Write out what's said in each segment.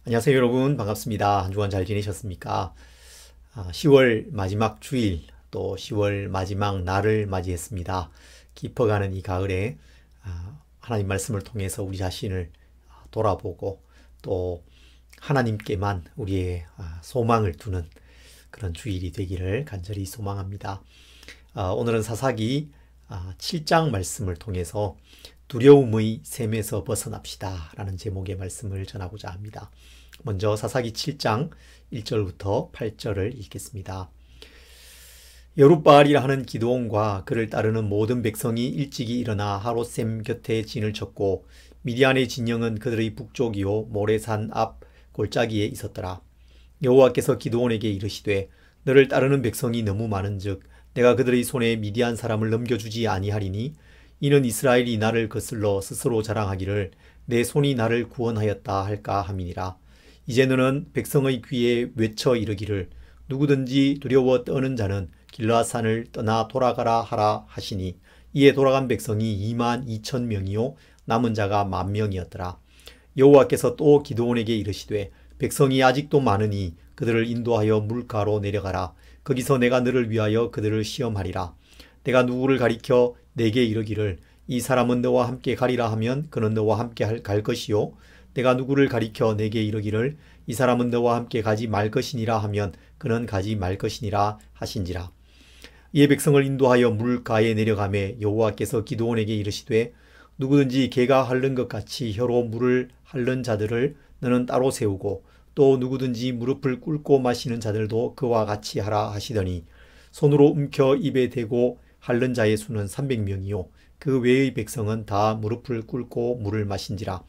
안녕하세요 여러분, 반갑습니다. 한 주간 잘 지내셨습니까? 10월 마지막 주일, 또 10월 마지막 날을 맞이했습니다. 깊어가는 이 가을에 하나님 말씀을 통해서 우리 자신을 돌아보고 또 하나님께만 우리의 소망을 두는 그런 주일이 되기를 간절히 소망합니다. 오늘은 사사기 7장 말씀을 통해서 두려움의 셈에서 벗어납시다 라는 제목의 말씀을 전하고자 합니다. 먼저 사사기 7장 1절부터 8절을 읽겠습니다. 여룻바알이라 하는 기드온과 그를 따르는 모든 백성이 일찍이 일어나 하롯셈 곁에 진을 쳤고 미디안의 진영은 그들의 북쪽이요 모레산 앞 골짜기에 있었더라. 여호와께서 기드온에게 이르시되 너를 따르는 백성이 너무 많은즉 내가 그들의 손에 미디안 사람을 넘겨주지 아니하리니 이는 이스라엘이 나를 거슬러 스스로 자랑하기를 내 손이 나를 구원하였다 할까 함이니라. 이제 너는 백성의 귀에 외쳐 이르기를 누구든지 두려워 떠는 자는 길르앗산을 떠나 돌아가라 하라 하시니 이에 돌아간 백성이 2만 2천 명이요 남은 자가 1만 명이었더라. 여호와께서 또 기드온에게 이르시되 백성이 아직도 많으니 그들을 인도하여 물가로 내려가라. 거기서 내가 너를 위하여 그들을 시험하리라. 내가 누구를 가리켜 내게 이르기를 이 사람은 너와 함께 가리라 하면 그는 너와 함께 갈 것이요 내가 누구를 가리켜 내게 이르기를 이 사람은 너와 함께 가지 말 것이니라 하면 그는 가지 말 것이니라 하신지라. 이에 백성을 인도하여 물가에 내려가매 여호와께서 기드온에게 이르시되 누구든지 개가 핥는 것 같이 혀로 물을 핥는 자들을 너는 따로 세우고 또 누구든지 무릎을 꿇고 마시는 자들도 그와 같이 하라 하시더니 손으로 움켜 입에 대고 핥는 자의 수는 300명이요 그 외의 백성은 다 무릎을 꿇고 물을 마신지라.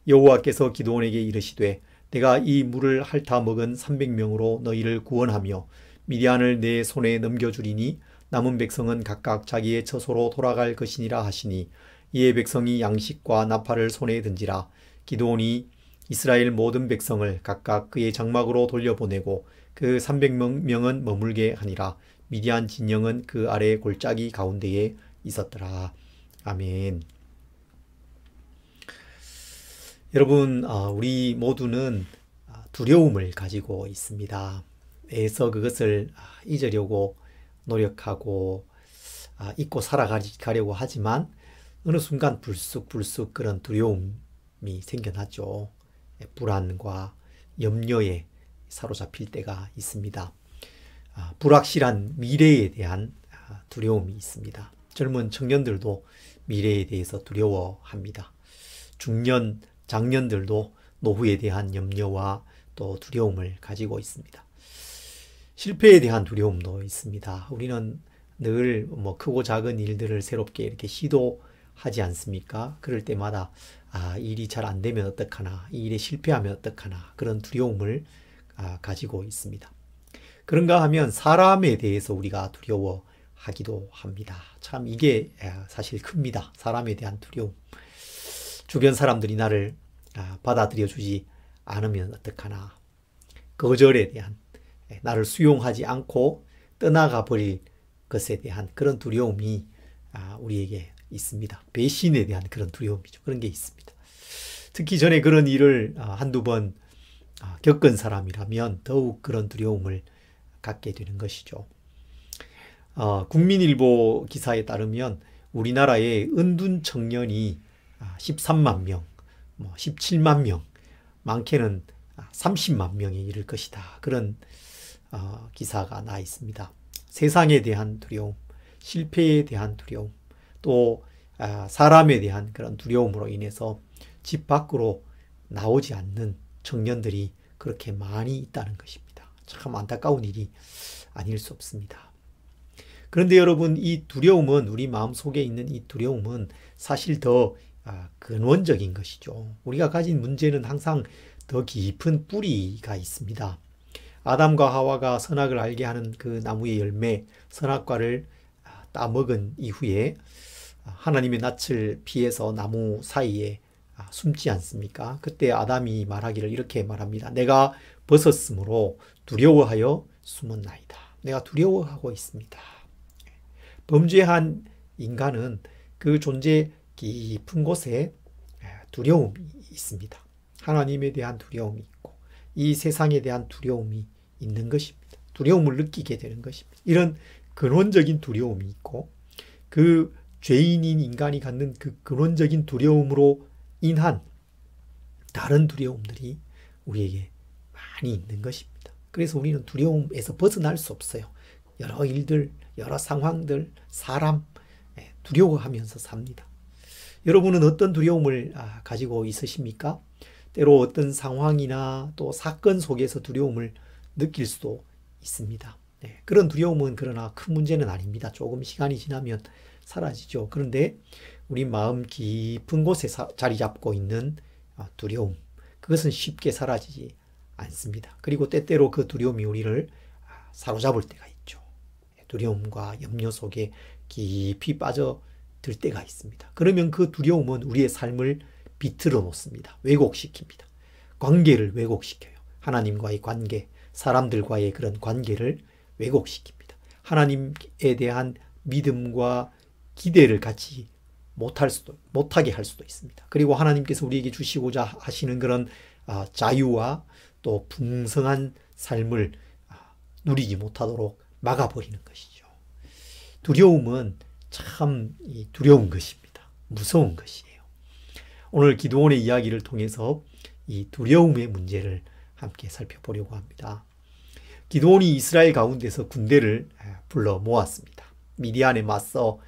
여호와께서 기드온에게 이르시되 내가 이 물을 핥아 먹은 300명으로 너희를 구원하며 미디안을 내 손에 넘겨주리니 남은 백성은 각각 자기의 처소로 돌아갈 것이니라 하시니 이에 백성이 양식과 나팔을 손에 든지라. 기드온이 이스라엘 모든 백성을 각각 그의 장막으로 돌려보내고 그 300명은 머물게 하니라. 미디안 진영은 그 아래 골짜기 가운데에 있었더라. 아멘. 여러분, 우리 모두는 두려움을 가지고 있습니다. 애써 그것을 잊으려고 노력하고 잊고 살아가려고 하지만 어느 순간 불쑥 그런 두려움이 생겨나죠. 불안과 염려에 사로잡힐 때가 있습니다. 불확실한 미래에 대한 두려움이 있습니다. 젊은 청년들도 미래에 대해서 두려워합니다. 중년, 장년들도 노후에 대한 염려와 또 두려움을 가지고 있습니다. 실패에 대한 두려움도 있습니다. 우리는 늘 크고 작은 일들을 새롭게 이렇게 시도하지 않습니까? 그럴 때마다 일이 잘 안 되면 어떡하나, 이 일에 실패하면 어떡하나 그런 두려움을 가지고 있습니다. 그런가 하면 사람에 대해서 우리가 두려워하기도 합니다. 참 이게 사실 큽니다. 사람에 대한 두려움. 주변 사람들이 나를 받아들여주지 않으면 어떡하나. 거절에 대한, 나를 수용하지 않고 떠나가 버릴 것에 대한 그런 두려움이 우리에게 있습니다. 배신에 대한 그런 두려움이죠. 그런 게 있습니다. 특히 전에 그런 일을 한두 번 겪은 사람이라면 더욱 그런 두려움을 갖게 되는 것이죠. 국민일보 기사에 따르면 우리나라의 은둔 청년이 13만 명, 17만 명, 많게는 30만 명에 이를 것이다. 그런 기사가 나 있습니다. 세상에 대한 두려움, 실패에 대한 두려움, 또 사람에 대한 그런 두려움으로 인해서 집 밖으로 나오지 않는 청년들이 그렇게 많이 있다는 것입니다. 참 안타까운 일이 아닐 수 없습니다. 그런데 여러분, 이 두려움은, 우리 마음속에 있는 이 두려움은 사실 더 근원적인 것이죠. 우리가 가진 문제는 항상 더 깊은 뿌리가 있습니다. 아담과 하와가 선악을 알게 하는 그 나무의 열매, 선악과를 따먹은 이후에 하나님의 낯을 피해서 나무 사이에 숨지 않습니까? 그때 아담이 말하기를 이렇게 말합니다. 내가 벗었으므로 두려워하여 숨었나이다. 내가 두려워하고 있습니다. 범죄한 인간은 그 존재 깊은 곳에 두려움이 있습니다. 하나님에 대한 두려움이 있고 이 세상에 대한 두려움이 있는 것입니다. 두려움을 느끼게 되는 것입니다. 이런 근원적인 두려움이 있고 그 죄인인 인간이 갖는 그 근원적인 두려움으로 인한 다른 두려움들이 우리에게 많이 있는 것입니다. 그래서 우리는 두려움에서 벗어날 수 없어요. 여러 일들, 여러 상황들, 사람 두려워하면서 삽니다. 여러분은 어떤 두려움을 가지고 있으십니까? 때로 어떤 상황이나 또 사건 속에서 두려움을 느낄 수도 있습니다. 그런 두려움은 그러나 큰 문제는 아닙니다. 조금 시간이 지나면 사라지죠. 그런데 우리 마음 깊은 곳에 자리 잡고 있는 두려움, 그것은 쉽게 사라지지 않습니다. 그리고 때때로 그 두려움이 우리를 사로잡을 때가 있죠. 두려움과 염려 속에 깊이 빠져들 때가 있습니다. 그러면 그 두려움은 우리의 삶을 비틀어 놓습니다. 왜곡시킵니다. 관계를 왜곡시켜요. 하나님과의 관계, 사람들과의 그런 관계를 왜곡시킵니다. 하나님에 대한 믿음과 기대를 갖지 못하게 할 수도 있습니다. 그리고 하나님께서 우리에게 주시고자 하시는 그런 자유와 또 풍성한 삶을 누리지 못하도록 막아버리는 것이죠. 두려움은 참 두려운 것입니다. 무서운 것이에요. 오늘 기드온의 이야기를 통해서 이 두려움의 문제를 함께 살펴보려고 합니다. 기드온이 이스라엘 가운데서 군대를 불러 모았습니다. 미디안에 맞서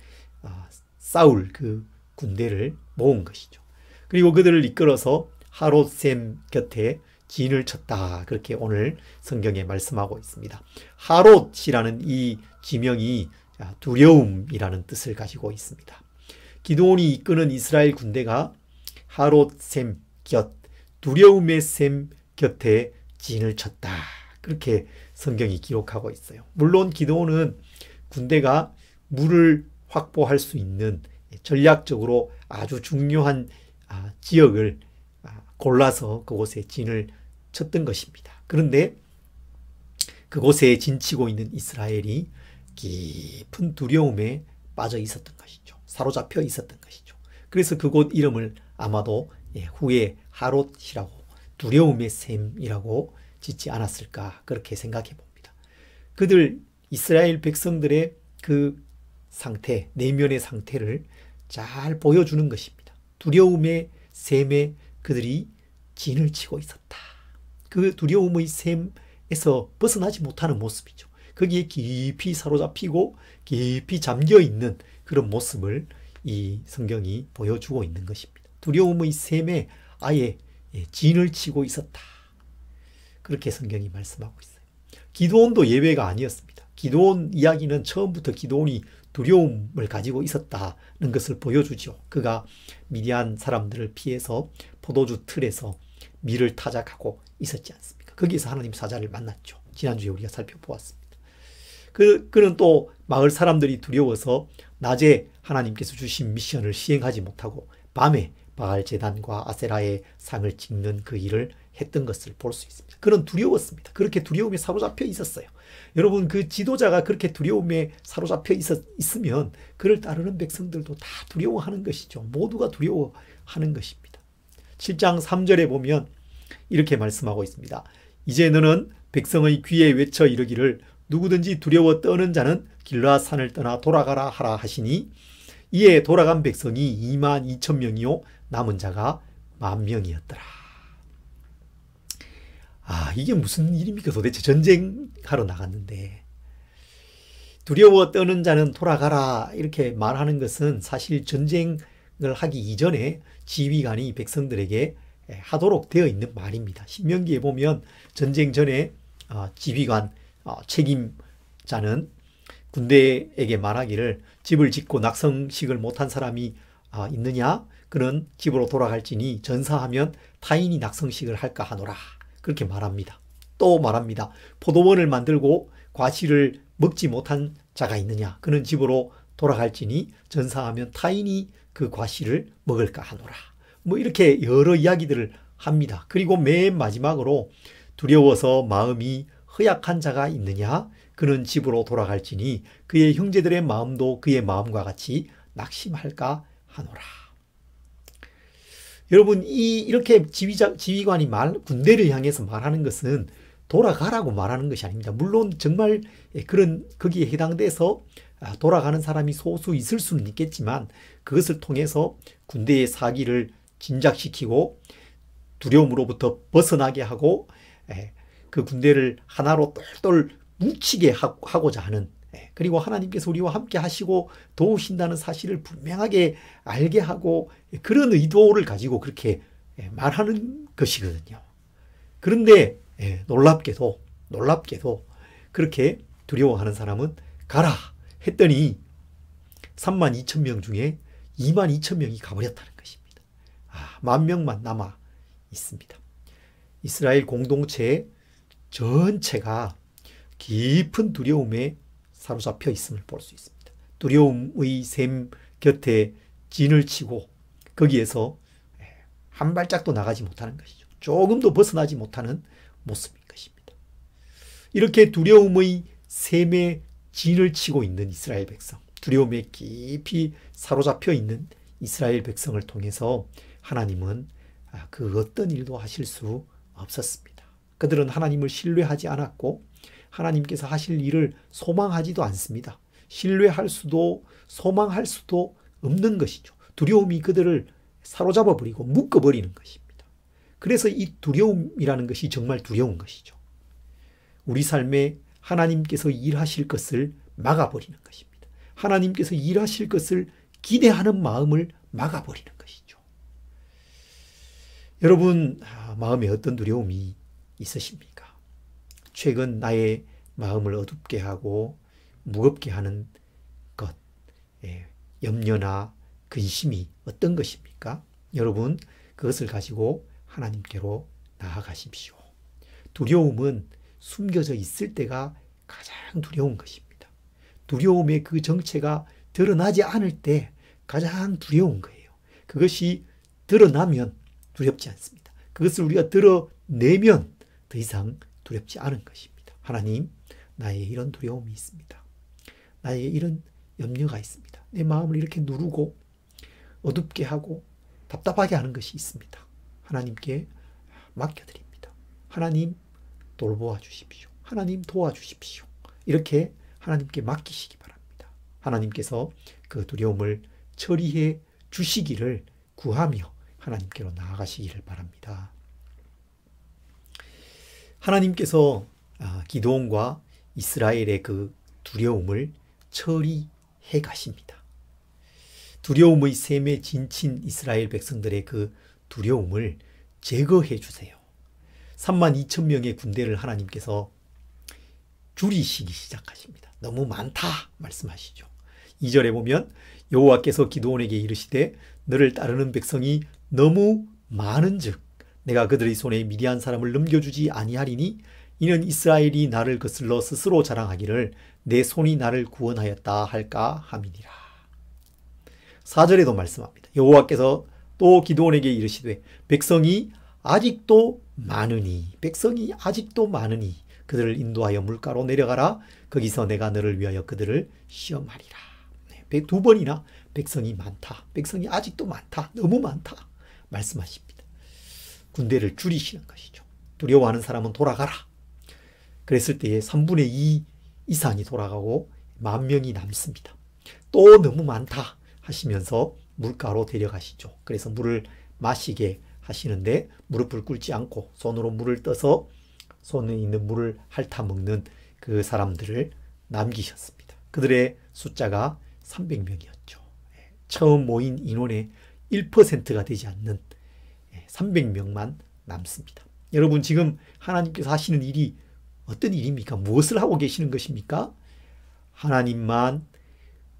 싸울 그 군대를 모은 것이죠. 그리고 그들을 이끌어서 하롯샘 곁에 진을 쳤다. 그렇게 오늘 성경에 말씀하고 있습니다. 하롯이라는 이 지명이 두려움이라는 뜻을 가지고 있습니다. 기드온이 이끄는 이스라엘 군대가 하롯샘 곁, 두려움의 샘 곁에 진을 쳤다. 그렇게 성경이 기록하고 있어요. 물론 기드온은 군대가 물을 확보할 수 있는 전략적으로 아주 중요한 지역을 골라서 그곳에 진을 쳤던 것입니다. 그런데 그곳에 진치고 있는 이스라엘이 깊은 두려움에 빠져 있었던 것이죠. 사로잡혀 있었던 것이죠. 그래서 그곳 이름을 아마도 후에 하롯이라고, 두려움의 샘이라고 짓지 않았을까, 그렇게 생각해 봅니다. 그들 이스라엘 백성들의 그 상태, 내면의 상태를 잘 보여주는 것입니다. 두려움의 샘에 그들이 진을 치고 있었다. 그 두려움의 샘에서 벗어나지 못하는 모습이죠. 거기에 깊이 사로잡히고 깊이 잠겨있는 그런 모습을 이 성경이 보여주고 있는 것입니다. 두려움의 샘에 아예 진을 치고 있었다. 그렇게 성경이 말씀하고 있어요. 기드온도 예외가 아니었습니다. 기드온 이야기는 처음부터 기드온이 두려움을 가지고 있었다는 것을 보여주죠. 그가 미디안 사람들을 피해서 포도주 틀에서 밀을 타작하고 있었지 않습니까? 거기에서 하나님 사자를 만났죠. 지난주에 우리가 살펴보았습니다. 그는 또 마을 사람들이 두려워서 낮에 하나님께서 주신 미션을 시행하지 못하고 밤에 바알 제단과 아세라의 상을 찍는 그 일을 했던 것을 볼 수 있습니다. 그는 두려웠습니다. 그렇게 두려움에 사로잡혀 있었어요. 여러분, 그 지도자가 그렇게 두려움에 사로잡혀 있으면 그를 따르는 백성들도 다 두려워하는 것이죠. 모두가 두려워하는 것입니다. 7장 3절에 보면 이렇게 말씀하고 있습니다. 이제 너는 백성의 귀에 외쳐 이르기를 누구든지 두려워 떠는 자는 길르앗 산을 떠나 돌아가라 하라 하시니 이에 돌아간 백성이 22,000명이요 남은 자가 10,000명이었더라. 이게 무슨 일입니까? 도대체 전쟁하러 나갔는데 두려워 떠는 자는 돌아가라 이렇게 말하는 것은 사실 전쟁을 하기 이전에 지휘관이 백성들에게 하도록 되어 있는 말입니다. 신명기에 보면 전쟁 전에 지휘관, 책임자는 군대에게 말하기를 집을 짓고 낙성식을 못한 사람이 있느냐? 그는 집으로 돌아갈지니 전사하면 타인이 낙성식을 할까 하노라. 그렇게 말합니다. 또 말합니다. 포도원을 만들고 과실을 먹지 못한 자가 있느냐? 그는 집으로 돌아갈지니 전사하면 타인이 그 과실을 먹을까 하노라. 뭐 이렇게 여러 이야기들을 합니다. 그리고 맨 마지막으로 두려워서 마음이 허약한 자가 있느냐? 그는 집으로 돌아갈지니 그의 형제들의 마음도 그의 마음과 같이 낙심할까 하노라. 여러분, 이렇게 지휘관이 군대를 향해서 말하는 것은 돌아가라고 말하는 것이 아닙니다. 물론 정말 거기에 해당돼서 돌아가는 사람이 소수 있을 수는 있겠지만 그것을 통해서 군대의 사기를 진작시키고 두려움으로부터 벗어나게 하고 그 군대를 하나로 똘똘 뭉치게 하고자 하는, 그리고 하나님께서 우리와 함께 하시고 도우신다는 사실을 분명하게 알게 하고 그런 의도를 가지고 그렇게 말하는 것이거든요. 그런데 놀랍게도 그렇게 두려워하는 사람은 가라 했더니 32,000명 중에 22,000명이 가버렸다는 것입니다. 10,000명만 남아 있습니다. 이스라엘 공동체 전체가 깊은 두려움에 사로잡혀 있음을 볼 수 있습니다. 두려움의 샘 곁에 진을 치고 거기에서 한 발짝도 나가지 못하는 것이죠. 조금도 벗어나지 못하는 모습인 것입니다. 이렇게 두려움의 샘에 진을 치고 있는 이스라엘 백성, 두려움에 깊이 사로잡혀 있는 이스라엘 백성을 통해서 하나님은 그 어떤 일도 하실 수 없었습니다. 그들은 하나님을 신뢰하지 않았고 하나님께서 하실 일을 소망하지도 않습니다. 신뢰할 수도 소망할 수도 없는 것이죠. 두려움이 그들을 사로잡아 버리고 묶어 버리는 것입니다. 그래서 이 두려움이라는 것이 정말 두려운 것이죠. 우리 삶에 하나님께서 일하실 것을 막아버리는 것입니다. 하나님께서 일하실 것을 기대하는 마음을 막아버리는 것이죠. 여러분, 마음에 어떤 두려움이 있으십니까? 최근 나의 마음을 어둡게 하고 무겁게 하는 것, 염려나 근심이 어떤 것입니까? 여러분, 그것을 가지고 하나님께로 나아가십시오. 두려움은 숨겨져 있을 때가 가장 두려운 것입니다. 두려움의 그 정체가 드러나지 않을 때 가장 두려운 거예요. 그것이 드러나면 두렵지 않습니다. 그것을 우리가 드러내면 더 이상 두렵지 않은 것입니다. 하나님, 나에게 이런 두려움이 있습니다. 나에게 이런 염려가 있습니다. 내 마음을 이렇게 누르고 어둡게 하고 답답하게 하는 것이 있습니다. 하나님께 맡겨드립니다. 하나님, 돌보아 주십시오. 하나님, 도와주십시오. 이렇게 하나님께 맡기시기 바랍니다. 하나님께서 그 두려움을 처리해 주시기를 구하며 하나님께로 나아가시기를 바랍니다. 하나님께서 기드온과 이스라엘의 그 두려움을 처리해 가십니다. 두려움의 샘에 진친 이스라엘 백성들의 그 두려움을 제거해 주세요. 32,000명의 군대를 하나님께서 줄이시기 시작하십니다. 너무 많다 말씀하시죠. 2절에 보면 여호와께서 기드온에게 이르시되 너를 따르는 백성이 너무 많은즉 내가 그들의 손에 미디안 사람을 넘겨주지 아니하리니 이는 이스라엘이 나를 거슬러 스스로 자랑하기를 내 손이 나를 구원하였다 할까 함이니라. 4절에도 말씀합니다. 여호와께서 또 기드온에게 이르시되 백성이 아직도 많으니 그들을 인도하여 물가로 내려가라. 거기서 내가 너를 위하여 그들을 시험하리라. 두 번이나 백성이 많다, 백성이 아직도 많다, 너무 많다 말씀하십니다. 군대를 줄이시는 것이죠. 두려워하는 사람은 돌아가라. 그랬을 때에 3분의 2 이상이 돌아가고 10,000명이 남습니다. 또 너무 많다 하시면서 물가로 데려가시죠. 그래서 물을 마시게 하시는데 무릎을 꿇지 않고 손으로 물을 떠서 손에 있는 물을 핥아먹는 그 사람들을 남기셨습니다. 그들의 숫자가 300명이었죠. 처음 모인 인원의 1%가 되지 않는 300명만 남습니다. 여러분, 지금 하나님께서 하시는 일이 어떤 일입니까? 무엇을 하고 계시는 것입니까? 하나님만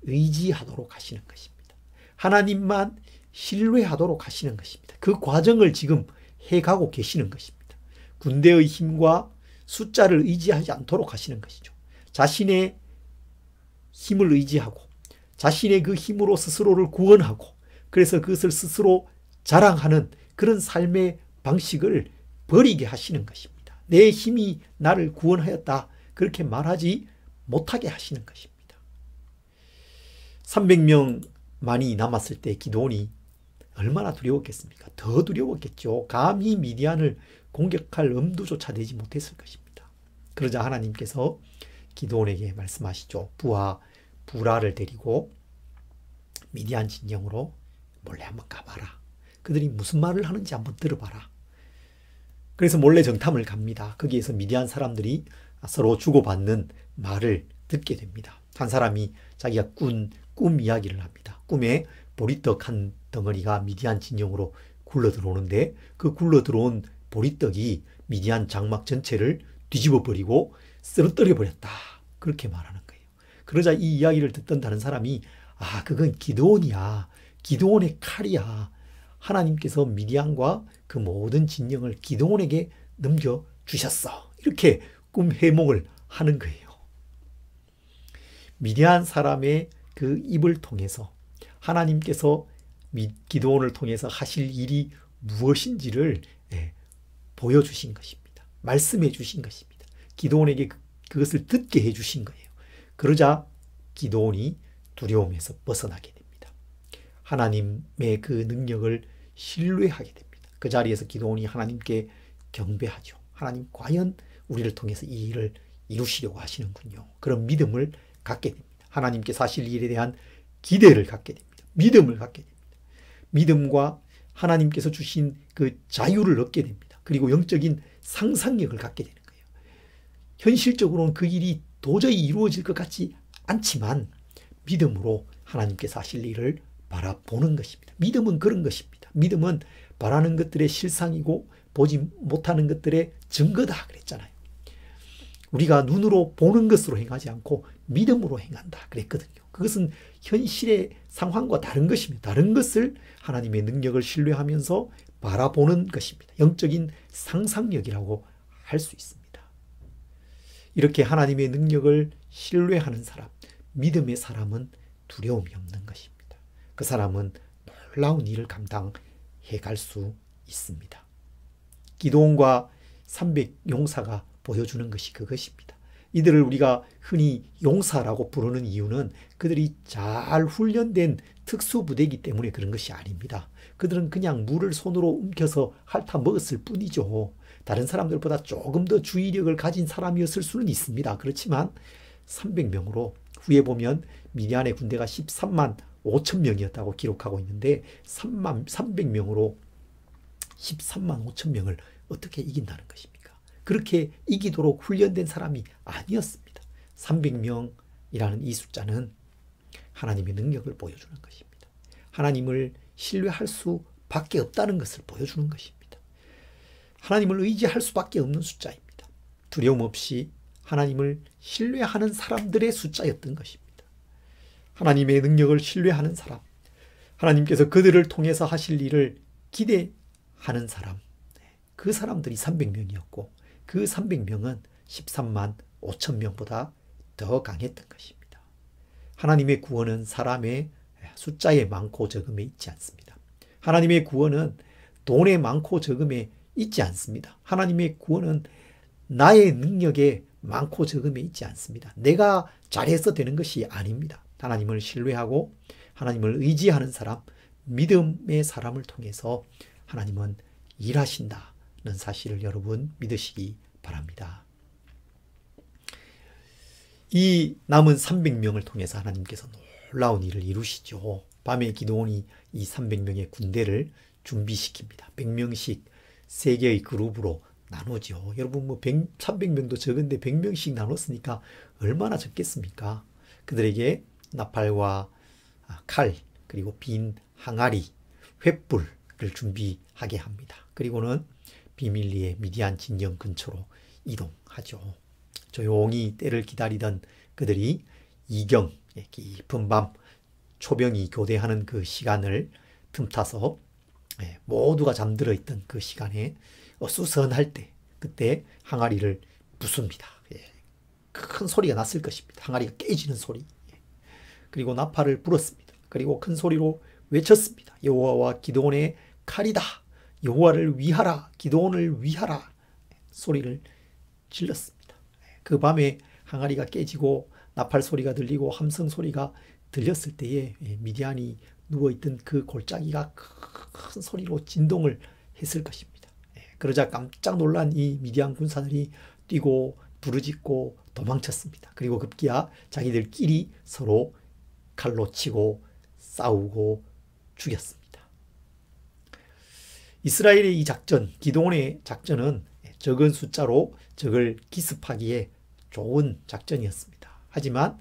의지하도록 하시는 것입니다. 하나님만 신뢰하도록 하시는 것입니다. 그 과정을 지금 해가고 계시는 것입니다. 군대의 힘과 숫자를 의지하지 않도록 하시는 것이죠. 자신의 힘을 의지하고 자신의 그 힘으로 스스로를 구원하고 그래서 그것을 스스로 자랑하는 그런 삶의 방식을 버리게 하시는 것입니다. 내 힘이 나를 구원하였다 그렇게 말하지 못하게 하시는 것입니다. 300명만이 남았을 때 기드온이 얼마나 두려웠겠습니까? 더 두려웠겠죠. 감히 미디안을 공격할 엄두조차 내지 못했을 것입니다. 그러자 하나님께서 기드온에게 말씀하시죠. 부하 부라를 데리고 미디안 진영으로 몰래 한번 가봐라. 그들이 무슨 말을 하는지 한번 들어봐라. 그래서 몰래 정탐을 갑니다. 거기에서 미디안 사람들이 서로 주고받는 말을 듣게 됩니다. 한 사람이 자기가 꾼 꿈 이야기를 합니다. 꿈에 보리떡 한 덩어리가 미디안 진영으로 굴러 들어오는데 그 굴러 들어온 보리떡이 미디안 장막 전체를 뒤집어 버리고 쓰러뜨려 버렸다. 그렇게 말하는 거예요. 그러자 이 이야기를 듣던 다른 사람이 그건 기드온이야. 기드온의 칼이야. 하나님께서 미디안과 그 모든 진영을 기드온에게 넘겨주셨어. 이렇게 꿈 해몽을 하는 거예요. 미디안 사람의 그 입을 통해서 하나님께서 기드온을 통해서 하실 일이 무엇인지를 보여주신 것입니다. 말씀해 주신 것입니다. 기드온에게 그것을 듣게 해 주신 거예요. 그러자 기드온이 두려움에서 벗어나게 됩니다. 하나님의 그 능력을 신뢰하게 됩니다. 그 자리에서 기드온이 하나님께 경배하죠. 하나님 과연 우리를 통해서 이 일을 이루시려고 하시는군요. 그런 믿음을 갖게 됩니다. 하나님께서 하실 일에 대한 기대를 갖게 됩니다. 믿음을 갖게 됩니다. 믿음과 하나님께서 주신 그 자유를 얻게 됩니다. 그리고 영적인 상상력을 갖게 되는 거예요. 현실적으로는 그 일이 도저히 이루어질 것 같지 않지만 믿음으로 하나님께서 하실 일을 바라보는 것입니다. 믿음은 그런 것입니다. 믿음은 바라는 것들의 실상이고 보지 못하는 것들의 증거다 그랬잖아요. 우리가 눈으로 보는 것으로 행하지 않고 믿음으로 행한다 그랬거든요. 그것은 현실의 상황과 다른 것입니다. 다른 것을 하나님의 능력을 신뢰하면서 바라보는 것입니다. 영적인 상상력이라고 할 수 있습니다. 이렇게 하나님의 능력을 신뢰하는 사람, 믿음의 사람은 두려움이 없는 것입니다. 그 사람은 놀라운 일을 감당해 갈 수 있습니다. 기드온과 300용사가 보여주는 것이 그것입니다. 이들을 우리가 흔히 용사라고 부르는 이유는 그들이 잘 훈련된 특수부대이기 때문에 그런 것이 아닙니다. 그들은 그냥 물을 손으로 움켜서 핥아 먹었을 뿐이죠. 다른 사람들보다 조금 더 주의력을 가진 사람이었을 수는 있습니다. 그렇지만 300명으로 후에 보면 미디안의 군대가 13만 5천 명이었다고 기록하고 있는데 300명으로 13만 5천 명을 어떻게 이긴다는 것입니까? 그렇게 이기도록 훈련된 사람이 아니었습니다. 300명이라는 이 숫자는 하나님의 능력을 보여주는 것입니다. 하나님을 신뢰할 수밖에 없다는 것을 보여주는 것입니다. 하나님을 의지할 수밖에 없는 숫자입니다. 두려움 없이 하나님을 신뢰하는 사람들의 숫자였던 것입니다. 하나님의 능력을 신뢰하는 사람, 하나님께서 그들을 통해서 하실 일을 기대하는 사람, 그 사람들이 300명이었고 그 300명은 13만 5천 명보다 더 강했던 것입니다. 하나님의 구원은 사람의 숫자의 많고 적음에 있지 않습니다. 하나님의 구원은 돈의 많고 적음에 있지 않습니다. 하나님의 구원은 나의 능력에 많고 적음에 있지 않습니다. 내가 잘해서 되는 것이 아닙니다. 하나님을 신뢰하고 하나님을 의지하는 사람, 믿음의 사람을 통해서 하나님은 일하신다는 사실을 여러분 믿으시기 바랍니다. 이 남은 300명을 통해서 하나님께서 놀라운 일을 이루시죠. 밤에 기드온이 이 300명의 군대를 준비시킵니다. 100명씩 3개의 그룹으로 나누죠. 여러분 300명도 적은데 100명씩 나눴으니까 얼마나 적겠습니까? 그들에게 나팔과 칼 그리고 빈 항아리, 횃불을 준비하게 합니다. 그리고는 비밀리에 미디안 진영 근처로 이동하죠. 조용히 때를 기다리던 그들이 이경, 깊은 밤 초병이 교대하는 그 시간을 틈타서 모두가 잠들어 있던 그 시간에 어수선할 때 그때 항아리를 부숩니다. 큰 소리가 났을 것입니다. 항아리가 깨지는 소리. 그리고 나팔을 불었습니다. 그리고 큰 소리로 외쳤습니다. 여호와와 기드온의 칼이다. 여호와를 위하라. 기드온을 위하라. 소리를 질렀습니다. 그 밤에 항아리가 깨지고 나팔 소리가 들리고 함성 소리가 들렸을 때에 미디안이 누워있던 그 골짜기가 큰 소리로 진동을 했을 것입니다. 그러자 깜짝 놀란 이 미디안 군사들이 뛰고 부르짖고 도망쳤습니다. 그리고 급기야 자기들끼리 서로 칼로 치고 싸우고 죽였습니다. 이스라엘의 이 작전, 기드온의 작전은 적은 숫자로 적을 기습하기에 좋은 작전이었습니다. 하지만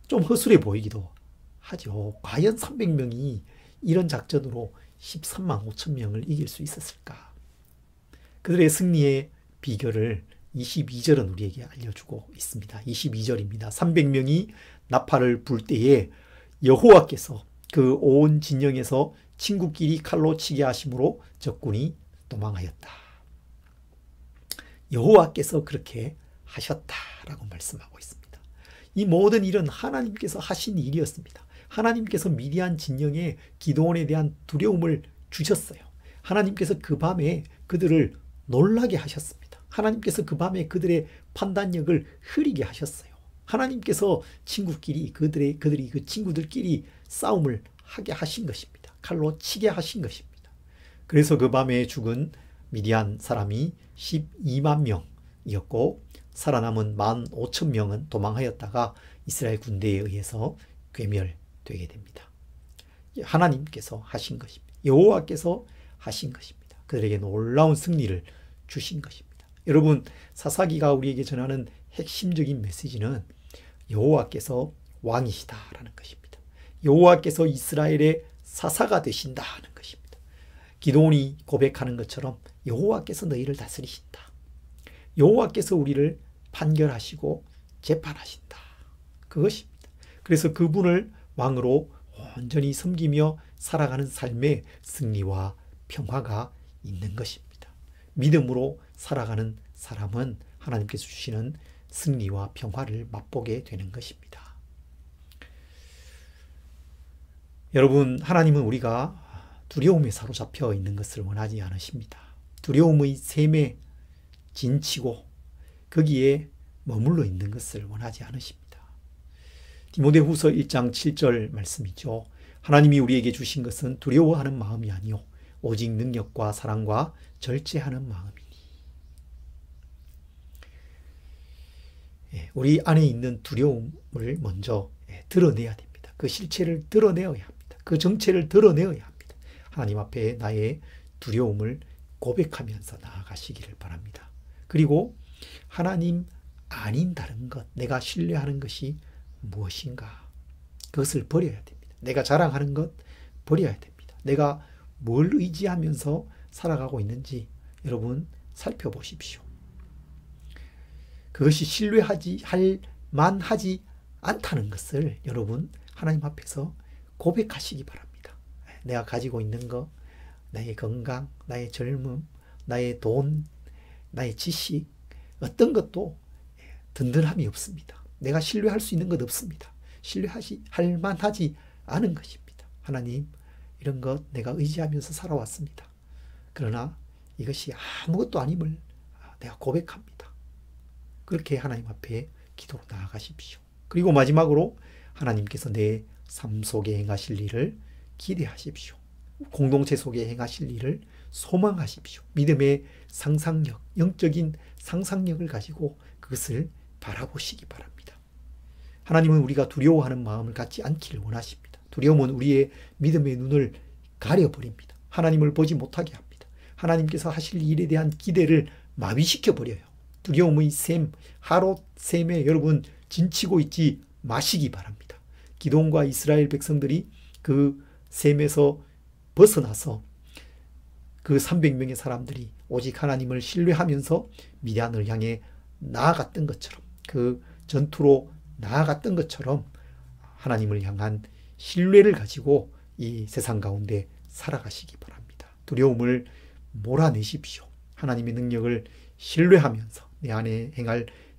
좀 허술해 보이기도 하죠. 과연 300명이 이런 작전으로 13만 5천 명을 이길 수 있었을까? 그들의 승리의 비결을 22절은 우리에게 알려주고 있습니다. 22절입니다. 300명이 나팔을 불 때에 여호와께서 그 온 진영에서 친구끼리 칼로 치게 하심으로 적군이 도망하였다. 여호와께서 그렇게 하셨다라고 말씀하고 있습니다. 이 모든 일은 하나님께서 하신 일이었습니다. 하나님께서 미디안 진영에 기드온에 대한 두려움을 주셨어요. 하나님께서 그 밤에 그들을 놀라게 하셨습니다. 하나님께서 그 밤에 그들의 판단력을 흐리게 하셨어요. 하나님께서 친구끼리 그들이 그 친구들끼리 싸움을 하게 하신 것입니다. 칼로 치게 하신 것입니다. 그래서 그 밤에 죽은 미디안 사람이 12만 명이었고 살아남은 15,000명은 도망하였다가 이스라엘 군대에 의해서 괴멸되게 됩니다. 하나님께서 하신 것입니다. 여호와께서 하신 것입니다. 그들에게 놀라운 승리를 주신 것입니다. 여러분, 사사기가 우리에게 전하는 핵심적인 메시지는 여호와께서 왕이시다라는 것입니다. 여호와께서 이스라엘의 사사가 되신다는 것입니다. 기드온이 고백하는 것처럼 여호와께서 너희를 다스리신다. 여호와께서 우리를 판결하시고 재판하신다. 그것입니다. 그래서 그분을 왕으로 온전히 섬기며 살아가는 삶의 승리와 평화가 있는 것입니다. 믿음으로 살아가는 사람은 하나님께서 주시는 승리와 평화를 맛보게 되는 것입니다. 여러분, 하나님은 우리가 두려움에 사로잡혀 있는 것을 원하지 않으십니다. 두려움의 샘에 진치고 거기에 머물러 있는 것을 원하지 않으십니다. 디모데후서 1장 7절 말씀이죠. 하나님이 우리에게 주신 것은 두려워하는 마음이 아니요 오직 능력과 사랑과 절제하는 마음이니. 우리 안에 있는 두려움을 먼저 드러내야 됩니다. 그 실체를 드러내어야 합니다. 그 정체를 드러내어야 합니다. 하나님 앞에 나의 두려움을 고백하면서 나아가시기를 바랍니다. 그리고 하나님 아닌 다른 것, 내가 신뢰하는 것이 무엇인가? 그것을 버려야 됩니다. 내가 자랑하는 것 버려야 됩니다. 내가 뭘 의지하면서 살아가고 있는지 여러분 살펴보십시오. 그것이 신뢰할 만하지 않다는 것을 여러분 하나님 앞에서 고백하시기 바랍니다. 내가 가지고 있는 것, 나의 건강, 나의 젊음, 나의 돈, 나의 지식, 어떤 것도 든든함이 없습니다. 내가 신뢰할 수 있는 것 없습니다. 신뢰할 만하지 않은 것입니다. 하나님, 이런 것 내가 의지하면서 살아왔습니다. 그러나 이것이 아무것도 아님을 내가 고백합니다. 그렇게 하나님 앞에 기도로 나아가십시오. 그리고 마지막으로 하나님께서 내 삶 속에 행하실 일을 기대하십시오. 공동체 속에 행하실 일을 소망하십시오. 믿음의 상상력, 영적인 상상력을 가지고 그것을 바라보시기 바랍니다. 하나님은 우리가 두려워하는 마음을 갖지 않기를 원하십니다. 두려움은 우리의 믿음의 눈을 가려버립니다. 하나님을 보지 못하게 합니다. 하나님께서 하실 일에 대한 기대를 마비시켜 버려요. 두려움의 샘, 하롯 샘에 여러분 진치고 있지 마시기 바랍니다. 기드온과 이스라엘 백성들이 그 샘에서 벗어나서 그 300명의 사람들이 오직 하나님을 신뢰하면서 미디안을 향해 나아갔던 것처럼, 그 전투로 나아갔던 것처럼 하나님을 향한 신뢰를 가지고 이 세상 가운데 살아가시기 바랍니다. 두려움을 몰아내십시오. 하나님의 능력을 신뢰하면서 내 안에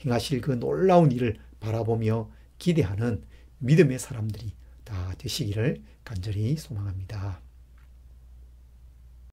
행하실 그 놀라운 일을 바라보며 기대하는 믿음의 사람들이 다 되시기를 간절히 소망합니다.